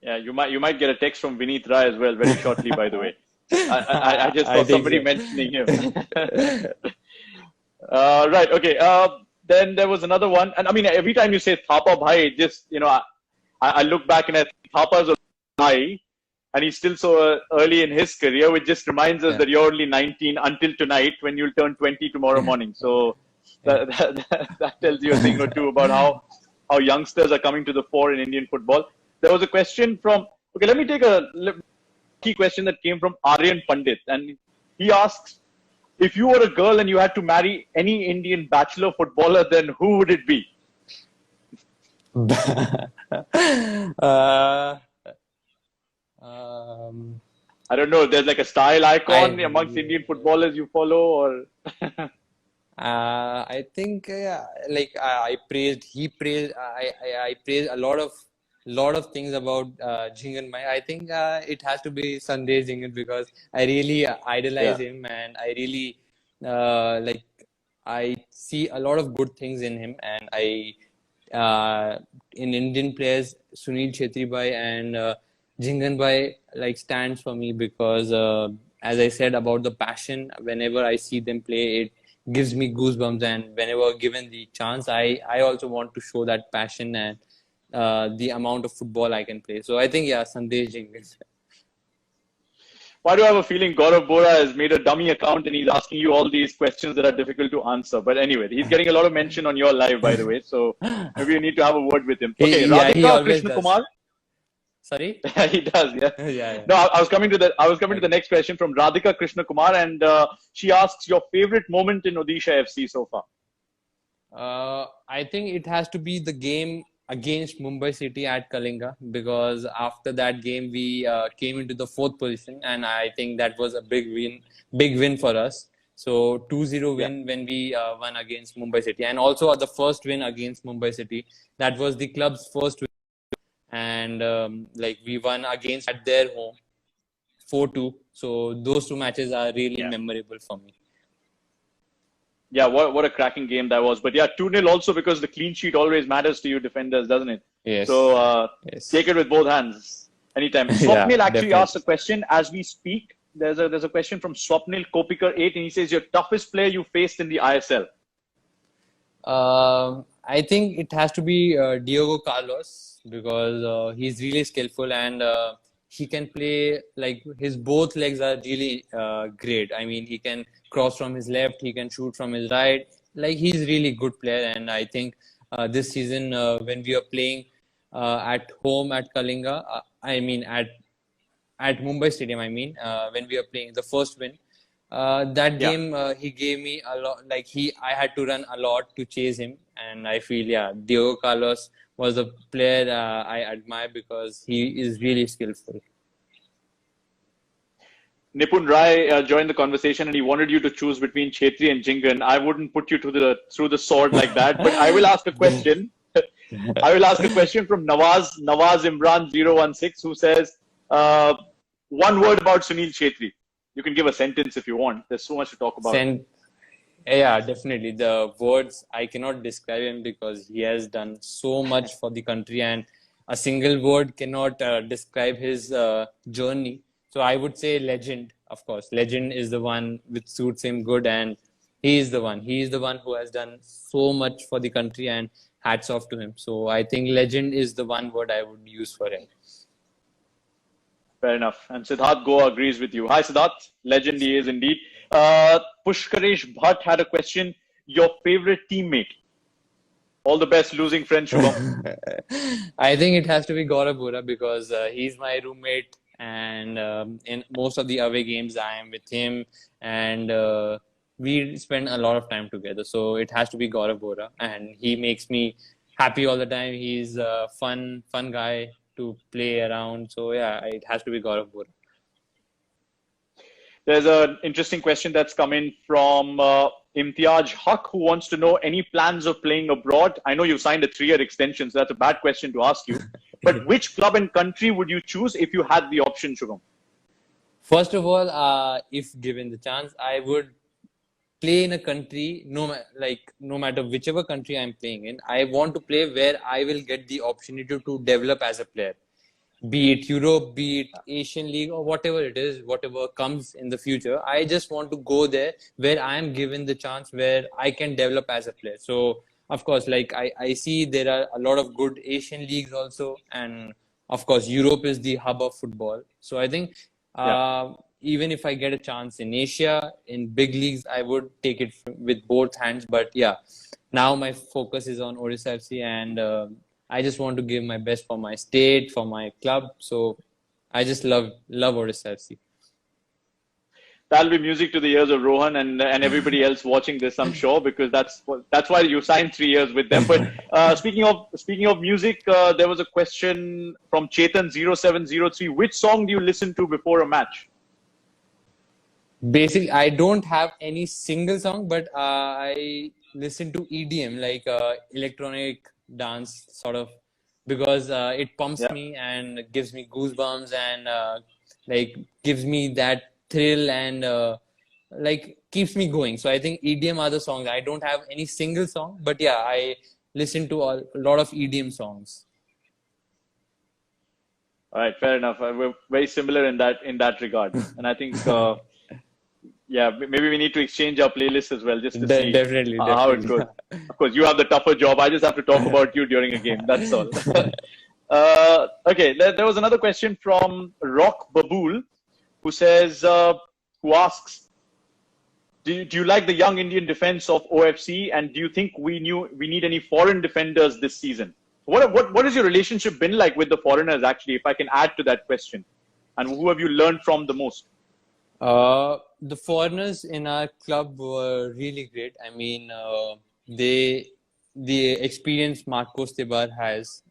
Speaker 3: Yeah, you might get a text from Vineet Rai as well very shortly, by the way. I just saw somebody mentioning him. Right, okay. Then there was another one. And I mean, every time you say Thapa Bhai, just, I look back and I think Thapa's a Bhai, and he's still so early in his career, which just reminds us that you're only 19 until tonight, when you'll turn 20 tomorrow morning. So that tells you a thing or two about how youngsters are coming to the fore in Indian football. There was a question let me take a key question that came from Aryan Pandit. And he asks, if you were a girl and you had to marry any Indian bachelor footballer, then who would it be? I don't know. There's like a style icon amongst Indian footballers you follow, or?
Speaker 2: I think I praised a lot of things about Jhingan Bhai. I think it has to be Sandesh Jhingan, because I really idolize him, and I really I see a lot of good things in him. And in Indian players, Sunil Chhetri Bhai and Jhingan Bhai stands for me, because as I said about the passion, whenever I see them play, it gives me goosebumps, and whenever given the chance, I also want to show that passion and the amount of football I can play. So I think, Sandesh Jhingan.
Speaker 3: Why do I have a feeling Gaurav Bora has made a dummy account and he's asking you all these questions that are difficult to answer? But anyway, he's getting a lot of mention on your live, by the way. So maybe you need to have a word with him. Okay, Radhika Krishna Kumar.
Speaker 2: Sorry?
Speaker 3: He does, yeah. No, I was coming to the next question from Radhika Krishna Kumar, and she asks your favorite moment in Odisha FC so far.
Speaker 2: I think it has to be the game against Mumbai City at Kalinga, because after that game we came into the fourth position, and I think that was a big win for us. So 2-0
Speaker 3: Yeah.
Speaker 2: win when we won against Mumbai City, and also the first win against Mumbai City. That was the club's first win, and like we won against at their home 4-2. So those two matches are really
Speaker 3: Yeah.
Speaker 2: memorable for me.
Speaker 3: Yeah, what a cracking game that was. But yeah, 2-0 also, because the clean sheet always matters to you defenders, doesn't it?
Speaker 2: Yes.
Speaker 3: So
Speaker 2: Yes.
Speaker 3: take it with both hands anytime.
Speaker 2: Yeah,
Speaker 3: Swapnil actually
Speaker 2: definitely.
Speaker 3: asked a question as we speak. There's a question from Swapnil Kopikar 8, and he says, your toughest player you faced in the ISL.
Speaker 2: I think it has to be Diego Carlos, because he's really skillful, and he can play, like, his both legs are really great. I mean, he can cross from his left, he can shoot from his right. Like, he's really good player, and I think this season when we are playing at home at Kalinga, I mean at Mumbai Stadium, I mean, when we are playing the first win. That
Speaker 3: Yeah.
Speaker 2: game, he gave me a lot. Like, I had to run a lot to chase him, and I feel, yeah, Diego Carlos was a player I admire, because he is really skillful.
Speaker 3: Nipun Rai joined the conversation, and he wanted you to choose between Chetri and Jingan. I wouldn't put you through the sword like that, but I will ask a question. I will ask a question from Nawaz Imran 016, who says, one word about Sunil Chetri. You can give a sentence if you want. There's so much to talk about.
Speaker 2: Yeah, definitely. The words, I cannot describe him, because he has done so much for the country, and a single word cannot describe his journey. So I would say legend, of course. Legend is the one which suits him good, and he is the one. He is the one who has done so much for the country, and hats off to him. So I think legend is the one word I would use for him.
Speaker 3: Fair enough. And Siddharth Goa agrees with you. Hi, Siddharth. Legend he is indeed. Pushkaresh Bhatt had a question. Your favorite teammate? All the best, losing friend Shubham.
Speaker 2: I think it has to be Gaurav Bora, because he's my roommate, and in most of the away games I am with him, and we spend a lot of time together. So it has to be Gaurav Bora, and he makes me happy all the time. He's a fun guy to play around. So yeah, it has to be Gaurav Bora.
Speaker 3: There's an interesting question that's come in from Imtiaz Haq, who wants to know any plans of playing abroad. I know you signed a 3-year extension, so that's a bad question to ask you. But which club and country would you choose if you had the option, Shubham?
Speaker 2: First of all, if given the chance, I would play in a country, no matter whichever country I'm playing in. I want to play where I will get the opportunity to develop as a player. Be it Europe, be it Asian League, or whatever it is, whatever comes in the future. I just want to go there where I am given the chance, where I can develop as a player. So, of course, like I see there are a lot of good Asian leagues also. And of course, Europe is the hub of football. So I think even if I get a chance in Asia, in big leagues, I would take it with both hands. But yeah, now my focus is on Odisha FC, and I just want to give my best for my state, for my club. So I just love Odisha FC.
Speaker 3: That'll be music to the ears of Rohan and everybody else watching this, I'm sure, because that's why you signed 3 years with them. But speaking of music, there was a question from Chetan 0703. Which song do you listen to before a match?
Speaker 2: Basically, I don't have any single song, but I listen to EDM, like electronic dance sort of, because it pumps me and gives me goosebumps, and like gives me that thrill, and like keeps me going. So I think EDM are the songs. I don't have any single song, but yeah, I listen to a lot of EDM songs.
Speaker 3: All right, fair enough. We're very similar in that regard, and I think yeah, maybe we need to exchange our playlists as well, just to see
Speaker 2: Definitely.
Speaker 3: how it goes. Of course, you have the tougher job. I just have to talk about you during a game. That's all. Okay, there was another question from Rock Babool, who says, who asks, do you like the young Indian defense of OFC, and do you think we need any foreign defenders this season? What has your relationship been like with the foreigners, actually, if I can add to that question? And who have you learned from the most?
Speaker 2: The foreigners in our club were really great. I mean, they the experience Marcos Tebar has,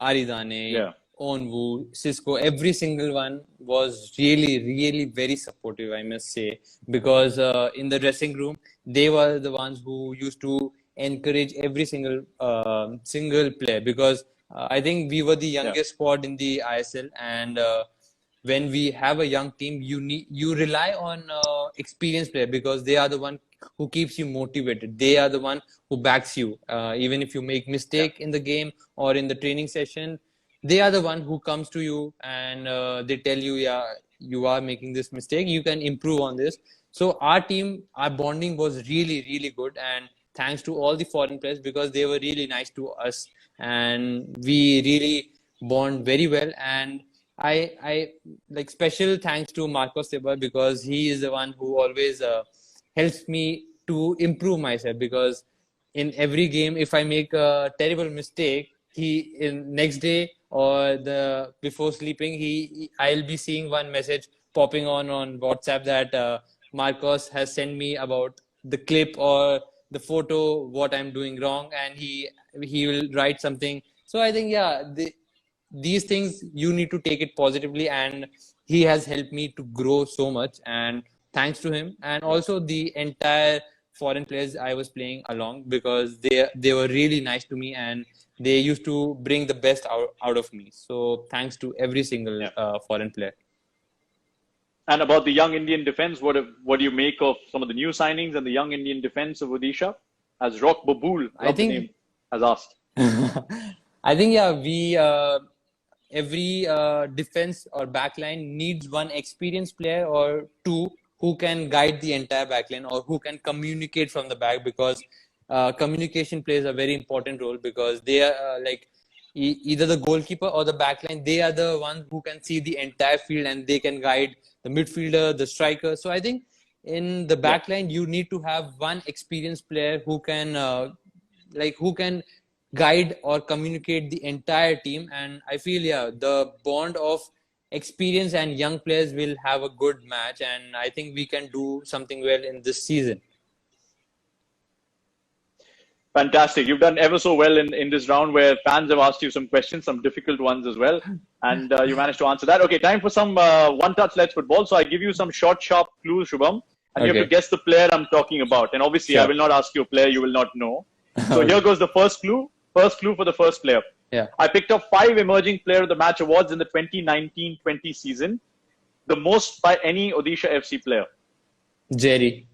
Speaker 2: Aridane,
Speaker 3: Yeah.
Speaker 2: Onwu, Cisco, every single one was really, really very supportive, I must say, because in the dressing room, they were the ones who used to encourage every single player because I think we were the
Speaker 3: Yeah.
Speaker 2: youngest squad in the ISL, and when we have a young team, you rely on experienced player because they are the one who keeps you motivated. They are the one who backs you, even if you make
Speaker 3: Yeah.
Speaker 2: mistake in the game or in the training session. They are the one who comes to you and they tell you, yeah, you are making this mistake. You can improve on this. So our team, our bonding was really, really good, and thanks to all the foreign players because they were really nice to us, and we really bond very well. And I like special thanks to Marcos Tebar because he is the one who always helps me to improve myself because in every game if I make a terrible mistake he in next day or the before sleeping I'll be seeing one message popping on WhatsApp that Marcos has sent me about the clip or the photo what I'm doing wrong, and he will write something. So I think these things you need to take it positively, and he has helped me to grow so much, and thanks to him and
Speaker 3: Yeah.
Speaker 2: also the entire foreign players I was playing along because they were really nice to me and they used to bring the best out of me. So thanks to every single
Speaker 3: Yeah.
Speaker 2: foreign player.
Speaker 3: And about the young Indian defense, what do you make of some of the new signings and the young Indian defense of Odisha? As Rock Babool,
Speaker 2: I
Speaker 3: love the
Speaker 2: think
Speaker 3: name, has asked.
Speaker 2: I think we every defense or backline needs one experienced player or two who can guide the entire backline or who can communicate from the back because communication plays a very important role because they are either the goalkeeper or the backline. They are the ones who can see the entire field and they can guide the midfielder, the striker. So I think in the
Speaker 3: Yeah.
Speaker 2: backline you need to have one experienced player who can guide or communicate the entire team. And I feel the bond of experience and young players will have a good match, and I think we can do something well in this season.
Speaker 3: Fantastic. You've done ever so well in this round where fans have asked you some questions, some difficult ones as well. And you managed to answer that. Okay, time for some one-touch Let's Football. So I give you some short, sharp clues, Shubham. And you have to guess the player I'm talking about. And obviously, I will not ask you a player you will not know. So here goes the first clue. First clue for the first player.
Speaker 2: Yeah.
Speaker 3: I picked up 5 emerging player of the match awards in the 2019-20 season. The most by any Odisha FC player.
Speaker 2: Jerry.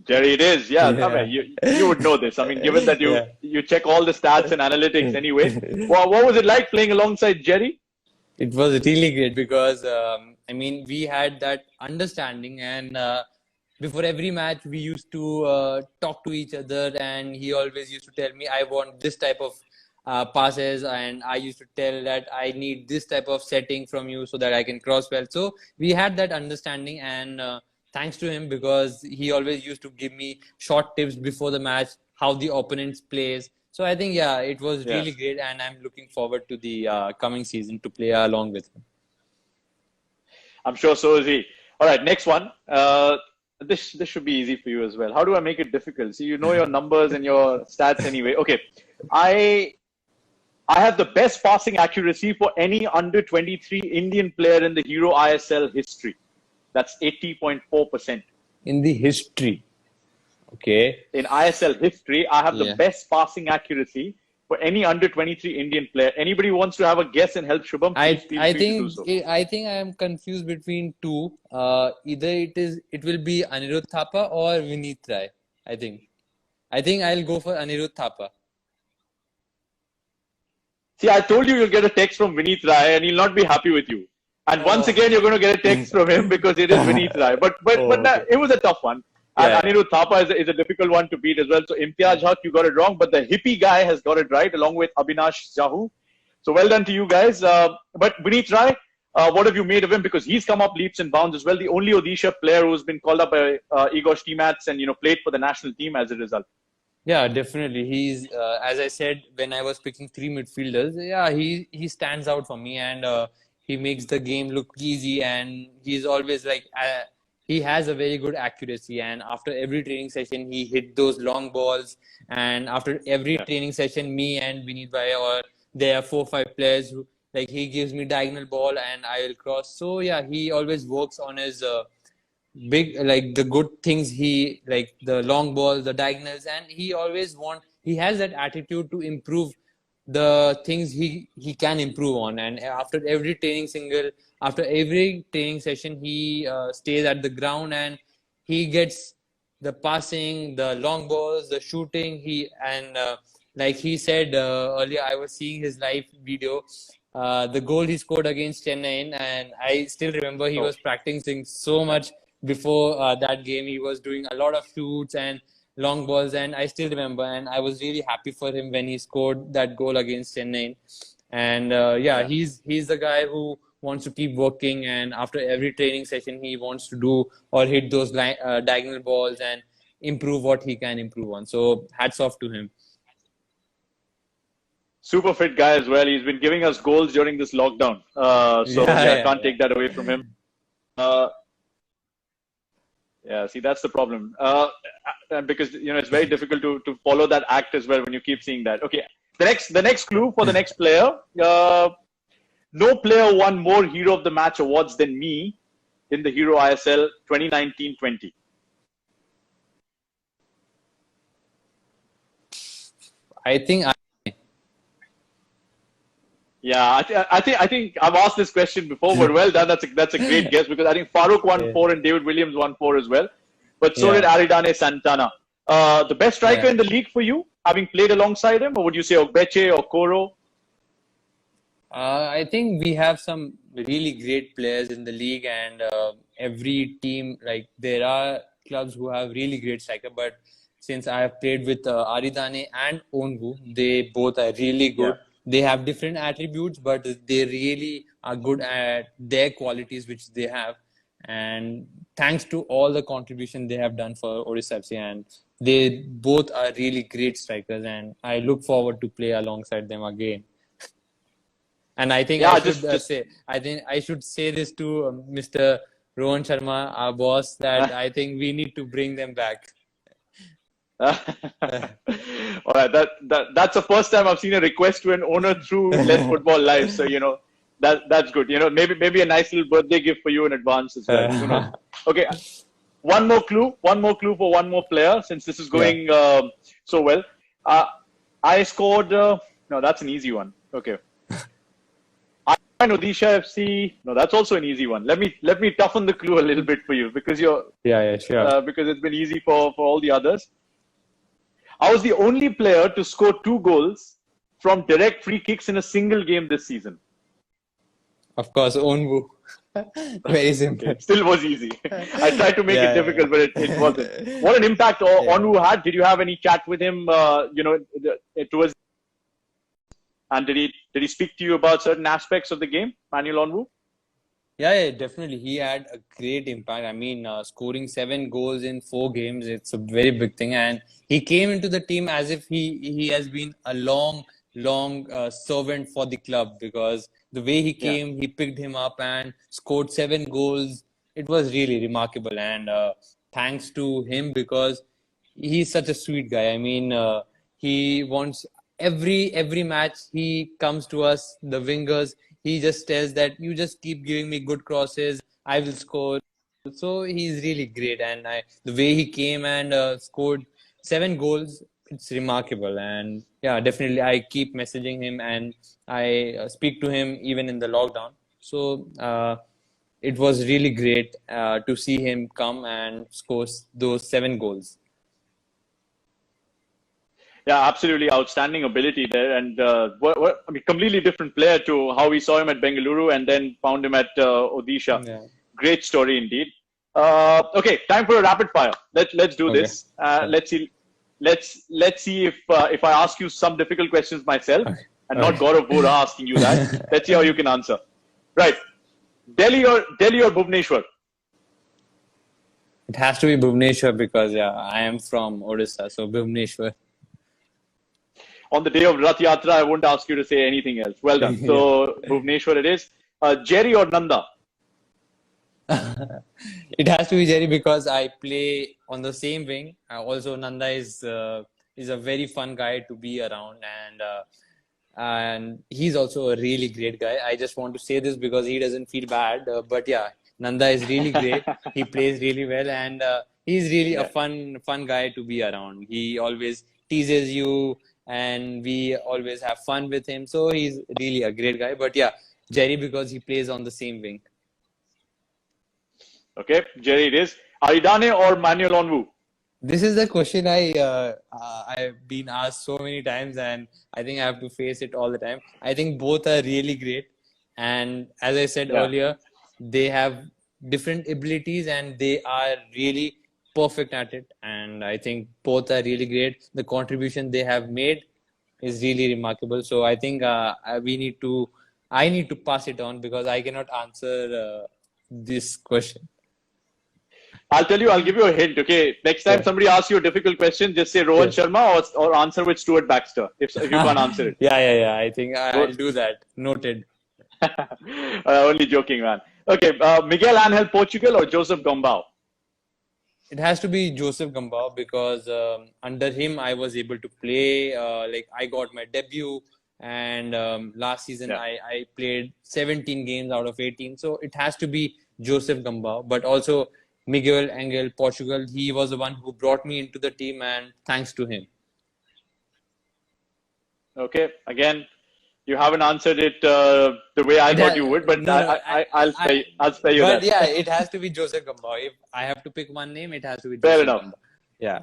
Speaker 3: Jerry, it is. Yeah. I mean, you would know this. I mean, given that you check all the stats and analytics anyway. Well, what was it like playing alongside Jerry?
Speaker 2: It was really great because I mean we had that understanding, and before every match we used to talk to each other, and he always used to tell me I want this type of passes, and I used to tell that I need this type of setting from you so that I can cross well. So we had that understanding, and thanks to him because he always used to give me short tips before the match how the opponents plays. So I think it was really great, and I'm looking forward to the coming season to play along with him.
Speaker 3: I'm sure so is he. All right, next one. This should be easy for you as well. How do I make it difficult? See, you know your numbers and your stats anyway. Okay, I have the best passing accuracy for any under 23 Indian player in the Hero ISL history. That's 80.4%.
Speaker 2: In the history. Okay.
Speaker 3: In ISL history, I have the best passing accuracy for any under 23 Indian player. Anybody who wants to have a guess and help Shubham, please feel free to do so.
Speaker 2: I think I am confused between two. Either it will be Anirudh Thapa or Vineet Rai. I think I'll go for Anirudh Thapa.
Speaker 3: See, I told you you'll get a text from Vineet Rai and he'll not be happy with you. And once again, you're going to get a text from him because it is Vineet Rai. But it was a tough one. And Anirudh Thapa is a difficult one to beat as well. So Imtiaz Haq, you got it wrong, but the hippie guy has got it right along with Abhinash Jahu. So well done to you guys. But Vineet Rai, what have you made of him? Because he's come up leaps and bounds as well. The only Odisha player who's been called up by Igor Stimats and played for the national team as a result.
Speaker 2: Yeah, definitely. He's as I said when I was picking 3 midfielders. Yeah, he stands out for me, and he makes the game look easy, and he's always like he has a very good accuracy, and after every training session he hit those long balls, and after every
Speaker 3: Yeah.
Speaker 2: training session me and Vineet bhai, or there are 4 5 players who, like, he gives me diagonal ball and I will cross. So yeah, he always works on his big, like, the good things, he like the long balls, the diagonals, and he has that attitude to improve the things he can improve on. And after every training session he stays at the ground and he gets the passing, the long balls, the shooting. Like he said earlier, I was seeing his live video, the goal he scored against Chennai, and I still remember he
Speaker 3: Oh,
Speaker 2: was practicing so much before that game. He was doing a lot of shoots and long balls, and I still remember, and I was really happy for him when he scored that goal against Chennai. And yeah,
Speaker 3: yeah.
Speaker 2: he's the guy who wants to keep working, and after every training session he wants to do or hit those diagonal balls and improve what he can improve on. So hats off to him.
Speaker 3: Super fit guy as well. He's been giving us goals during this lockdown. So
Speaker 2: Yeah,
Speaker 3: yeah,
Speaker 2: yeah,
Speaker 3: can't
Speaker 2: yeah.
Speaker 3: take that away from him. Uh, yeah, see, that's the problem. And because it's very difficult to follow that act as well when you keep seeing that. Okay, the next clue for the next player. No player won more Hero of the Match awards than me in the Hero ISL 2019-20.
Speaker 2: I think
Speaker 3: Yeah, I think I've asked this question before, but well done. That's a great guess, because I think Farouk won
Speaker 2: yeah,
Speaker 3: four and David Williams won four as well. But so did
Speaker 2: yeah,
Speaker 3: Aridane Santana. The best striker
Speaker 2: yeah.
Speaker 3: in the league for you, having played alongside him, or would you say Ogbeche or Koro?
Speaker 2: I think we have some really great players in the league, and every team, like, there are clubs who have really great striker. But since I have played with Aridane and Onwu, they both are really
Speaker 3: Yeah.
Speaker 2: good. They have different attributes, but they really are good at their qualities which they have. And thanks to all the contribution they have done for Odisha FC, and they both are really great strikers, and I look forward to play alongside them again. And I think
Speaker 3: Yeah, just
Speaker 2: I should say this to Mr. Rohan Sharma, our boss, that I think we need to bring them back.
Speaker 3: all right. That's the first time I've seen a request to an owner through Let's Football Live. So that's good. Maybe a nice little birthday gift for you in advance as well. Who knows? Okay, one more clue. One more clue for one more player, since this is
Speaker 2: Yeah.
Speaker 3: going so well. I scored. No, that's an easy one. Okay. I and Odisha FC. No, that's also an easy one. Let me toughen the clue a little bit for you, because
Speaker 2: Yeah, sure.
Speaker 3: because it's been easy for all the others. I was the only player to score 2 goals from direct free kicks in a single game this season.
Speaker 2: Of course, Onwu. Very simple.
Speaker 3: Okay, still was easy. I tried to make it
Speaker 2: Yeah,
Speaker 3: difficult, but it wasn't. What an impact
Speaker 2: yeah.
Speaker 3: Onwu had. Did you have any chat with him? Towards, and did he speak to you about certain aspects of the game, Manuel Onwu?
Speaker 2: Yeah, definitely. He had a great impact. I mean, scoring 7 goals in 4 games, it's a very big thing. And he came into the team as if he has been a long servant for the club, because the way he
Speaker 3: Yeah.
Speaker 2: came, he picked him up and scored 7 goals. It was really remarkable. And thanks to him, because he's such a sweet guy. I mean, he wants every match he comes to us, the wingers. He just tells that you just keep giving me good crosses, I will score. So he's really great, and the way he came and scored 7 goals, it's remarkable. And yeah, definitely, I keep messaging him and I speak to him even in the lockdown. So it was really great to see him come and score those 7 goals.
Speaker 3: Yeah, absolutely outstanding ability there, and I mean, completely different player to how we saw him at Bengaluru and then found him at Odisha.
Speaker 2: Yeah.
Speaker 3: Great story indeed. Okay, time for a rapid fire. Let's do
Speaker 2: Okay.
Speaker 3: this. Let's see if I ask you some difficult questions myself,
Speaker 2: Okay.
Speaker 3: and not
Speaker 2: Okay.
Speaker 3: Gaurav Bora asking you that. Let's see how you can answer. Right, Delhi or Bhubaneswar?
Speaker 2: It has to be Bhubaneswar, because yeah, I am from Odisha, so Bhubaneswar.
Speaker 3: On the day of Rath Yatra, I won't ask you to say anything else. Well done.
Speaker 2: Yeah.
Speaker 3: So Bhubaneswar it is. Jerry or Nanda?
Speaker 2: It has to be Jerry because I play on the same wing. Also, Nanda is a very fun guy to be around, and he's also a really great guy. I just want to say this because he doesn't feel bad. But yeah, Nanda is really great. He plays really well, and he's really a
Speaker 3: Yeah.
Speaker 2: fun guy to be around. He always teases you, and we always have fun with him. So he's really a great guy. But yeah, Jerry because he plays on the same wing.
Speaker 3: Okay, Jerry, it is. Aridane or Manuel Onwu?
Speaker 2: This is the question I've been asked so many times, and I think I have to face it all the time. I think both are really great, and as I said
Speaker 3: Yeah.
Speaker 2: earlier, they have different abilities and they are really perfect at it. And I think both are really great. The contribution they have made is really remarkable. So I think I need to pass it on because I cannot answer this question.
Speaker 3: I'll tell you, I'll give you a hint. Okay, next time
Speaker 2: Sure.
Speaker 3: somebody asks you a difficult question, just say Rohan
Speaker 2: Sure.
Speaker 3: Sharma or answer with Stuart Baxter if you can't answer it.
Speaker 2: Yeah. I think I'll
Speaker 3: Good.
Speaker 2: do that. Noted.
Speaker 3: Only joking, man. Okay, Miguel Angel Portugal or Joseph Gombau?
Speaker 2: It has to be Joseph Gambao because under him I was able to play. Like I got my debut, and last season
Speaker 3: Yeah.
Speaker 2: I played 17 games out of 18. So it has to be Joseph Gambao. But also Miguel Angel Portugal, he was the one who brought me into the team, and thanks to him.
Speaker 3: Okay, again, you haven't answered it the way I
Speaker 2: It
Speaker 3: thought
Speaker 2: ha-
Speaker 3: you would, but
Speaker 2: no, no,
Speaker 3: I'll spare you
Speaker 2: but
Speaker 3: that.
Speaker 2: yeah, it has to be Joseph Gambao. If I have to pick one name, it has to be
Speaker 3: Fair
Speaker 2: Joseph
Speaker 3: enough.
Speaker 2: Gambao. Yeah.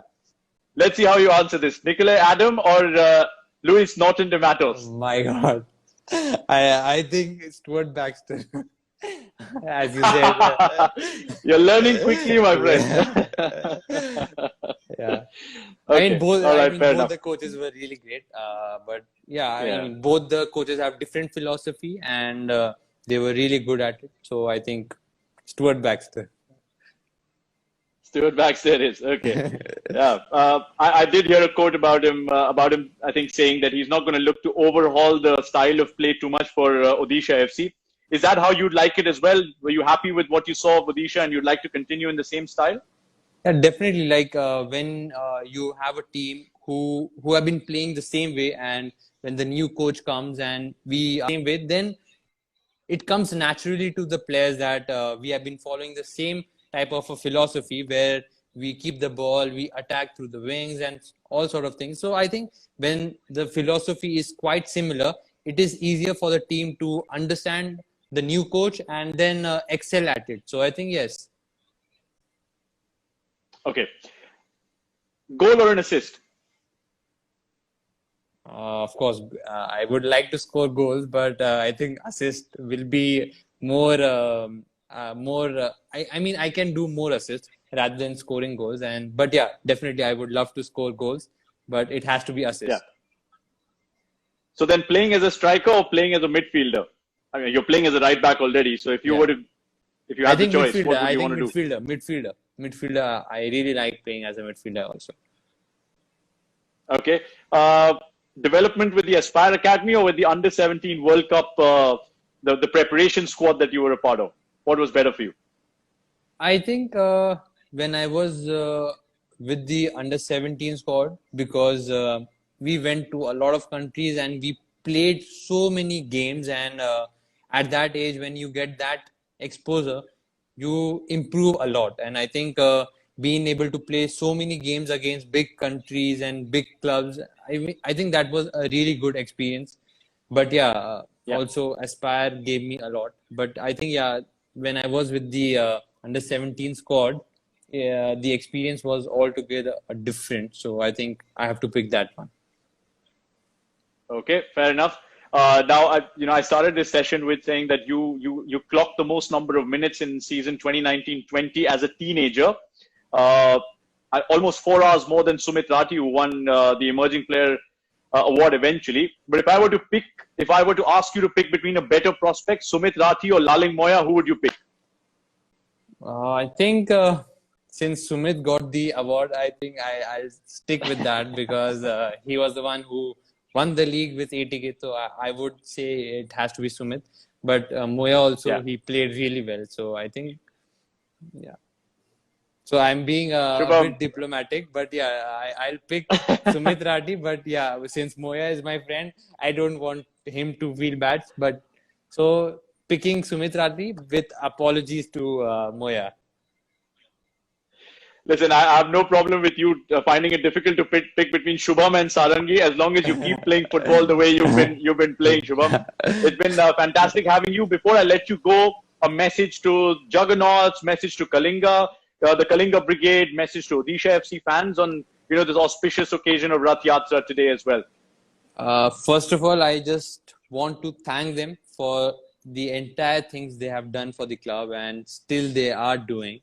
Speaker 3: Let's see how you answer this. Nicolai Adam or Luis Norton de
Speaker 2: Oh
Speaker 3: Matos?
Speaker 2: my God. I think Stuart Baxter, as you said.
Speaker 3: You're learning quickly, my friend.
Speaker 2: Yeah.
Speaker 3: Okay, all right, fair
Speaker 2: Both
Speaker 3: enough.
Speaker 2: the coaches were really great. But yeah,
Speaker 3: Yeah.
Speaker 2: both the coaches have different philosophy, and they were really good at it. So I think Stuart Baxter.
Speaker 3: Stuart Baxter is okay. Yeah, I did hear a quote about him. I think saying that he's not going to look to overhaul the style of play too much for Odisha FC. Is that how you'd like it as well? Were you happy with what you saw of Odisha, and you'd like to continue in the same style?
Speaker 2: Yeah, definitely. Like when you have a team who have been playing the same way, and when the new coach comes and we are the same way, then it comes naturally to the players that we have been following the same type of a philosophy where we keep the ball, we attack through the wings, and all sort of things. So I think when the philosophy is quite similar, it is easier for the team to understand the new coach and then excel at it. So I think yes.
Speaker 3: Okay, goal or an assist?
Speaker 2: Of course, I would like to score goals, but I think assist will be more. I mean, I can do more assists rather than scoring goals. And but yeah, definitely, I would love to score goals, but it has to be
Speaker 3: Yeah.
Speaker 2: assist.
Speaker 3: So then, playing as a striker or playing as a midfielder? I mean, you're playing as a right back already. So if you
Speaker 2: Yeah,
Speaker 3: were to, if you
Speaker 2: I
Speaker 3: had the
Speaker 2: think
Speaker 3: choice,
Speaker 2: midfielder.
Speaker 3: what would
Speaker 2: I
Speaker 3: you
Speaker 2: think
Speaker 3: want to do?
Speaker 2: midfielder. I really like playing as a midfielder also.
Speaker 3: Okay. Development with the Aspire Academy or with the Under 17 World Cup, the preparation squad that you were a part of? What was better for you?
Speaker 2: I think when I was with the under 17 squad, because we went to a lot of countries and we played so many games, and at that age, when you get that exposure, you improve a lot. And I think being able to play so many games against big countries and big clubs, I think that was a really good experience. But yeah,
Speaker 3: Yeah.
Speaker 2: also Aspire gave me a lot. But I think yeah, when I was with the under 17 squad, the experience was altogether different. So I think I have to pick that one.
Speaker 3: Okay, fair enough. Now, I started this session with saying that you clocked the most number of minutes in season 2019-20 as a teenager. Uh, Almost 4 hours more than Sumit Rathi, who won the Emerging Player award eventually. But if I were to ask you to pick between a better prospect, Sumit Rathi or Laling Moya, who would you pick?
Speaker 2: I think since Sumit got the award, I think I'll stick with that because he was the one who won the league with 80K. So I would say it has to be Sumit. But Moya also,
Speaker 3: Yeah.
Speaker 2: he played really well. So I think Yeah. So I'm being a
Speaker 3: Shubham.
Speaker 2: bit diplomatic, but yeah, I'll pick Sumit Rathi. But yeah, since Moya is my friend, I don't want him to feel bad. But so picking Sumit Rathi with apologies to Moya.
Speaker 3: Listen, I have no problem with you finding it difficult to pick between Shubham and Sarangi as long as you keep playing football the way you've been playing, Shubham. It's been fantastic having you. Before I let you go, a message to Juggernauts, message to Kalinga, the Kalinga Brigade, message to Odisha FC fans on this auspicious occasion of Rath Yatra today as well.
Speaker 2: First of all, I just want to thank them for the entire things they have done for the club and still they are doing.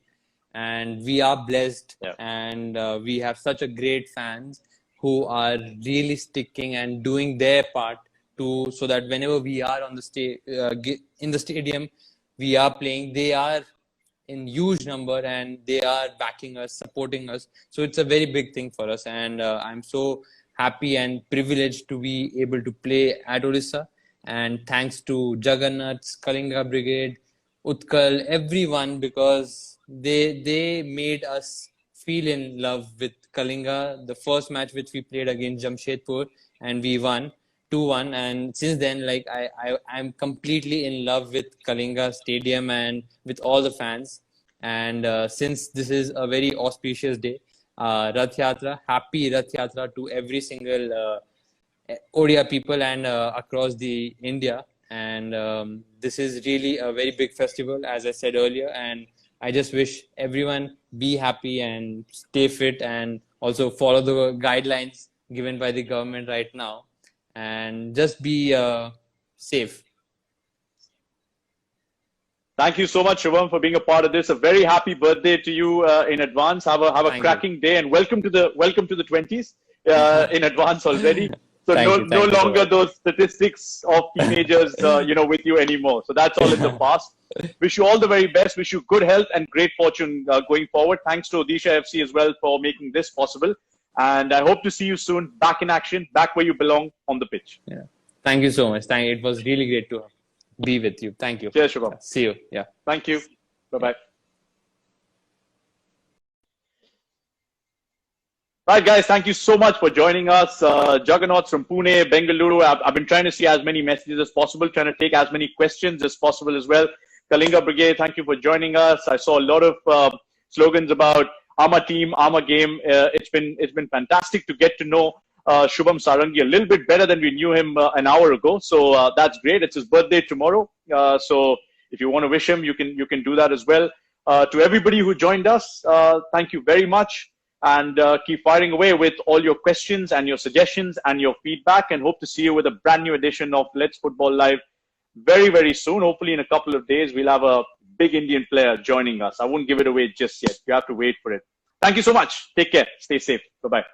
Speaker 2: And we are blessed,
Speaker 3: Yeah.
Speaker 2: and we have such a great fans who are really sticking and doing their part to so that whenever we are on the in the stadium, we are playing. They are in huge number and they are backing us, supporting us. So it's a very big thing for us, and I'm so happy and privileged to be able to play at Odisha. And thanks to Jagannath's, Kalinga Brigade, Utkal, everyone, because they made us feel in love with Kalinga. The first match which we played against Jamshedpur and we won 2-1, and since then, like I'm completely in love with Kalinga Stadium and with all the fans. And since this is a very auspicious day, Rath Yatra, happy Rath Yatra to every single Odia people and across the India. And this is really a very big festival, as I said earlier. And I just wish everyone be happy and stay fit and also follow the guidelines given by the government right now and just be safe.
Speaker 3: Thank you so much, Shubham, for being a part of this. A very happy birthday to you in advance. Have a
Speaker 2: Thank
Speaker 3: cracking day, and welcome to the 20s in advance already. So
Speaker 2: Thank
Speaker 3: no
Speaker 2: you so
Speaker 3: longer
Speaker 2: much.
Speaker 3: those statistics of teenagers, with you anymore. So that's all in the past. Wish you all the very best. Wish you good health and great fortune going forward. Thanks to Odisha FC as well for making this possible. And I hope to see you soon, back in action, back where you belong on the pitch.
Speaker 2: Yeah. Thank you so much. It was really great to be with you. Thank you.
Speaker 3: Cheers, Shubham.
Speaker 2: See you. Yeah.
Speaker 3: Thank you. Bye-bye. Right, guys, thank you so much for joining us. Juggernauts from Pune, Bengaluru. I've been trying to see as many messages as possible, trying to take as many questions as possible as well. Kalinga Brigade, thank you for joining us. I saw a lot of slogans about Ama team, Ama game. It's been fantastic to get to know Shubham Sarangi a little bit better than we knew him an hour ago. So that's great. It's his birthday tomorrow. So if you want to wish him, you can do that as well. To everybody who joined us, thank you very much. And keep firing away with all your questions and your suggestions and your feedback, and hope to see you with a brand new edition of Let's Football Live very, very soon. Hopefully in a couple of days, we'll have a big Indian player joining us. I won't give it away just yet. You have to wait for it. Thank you so much. Take care. Stay safe. Bye-bye.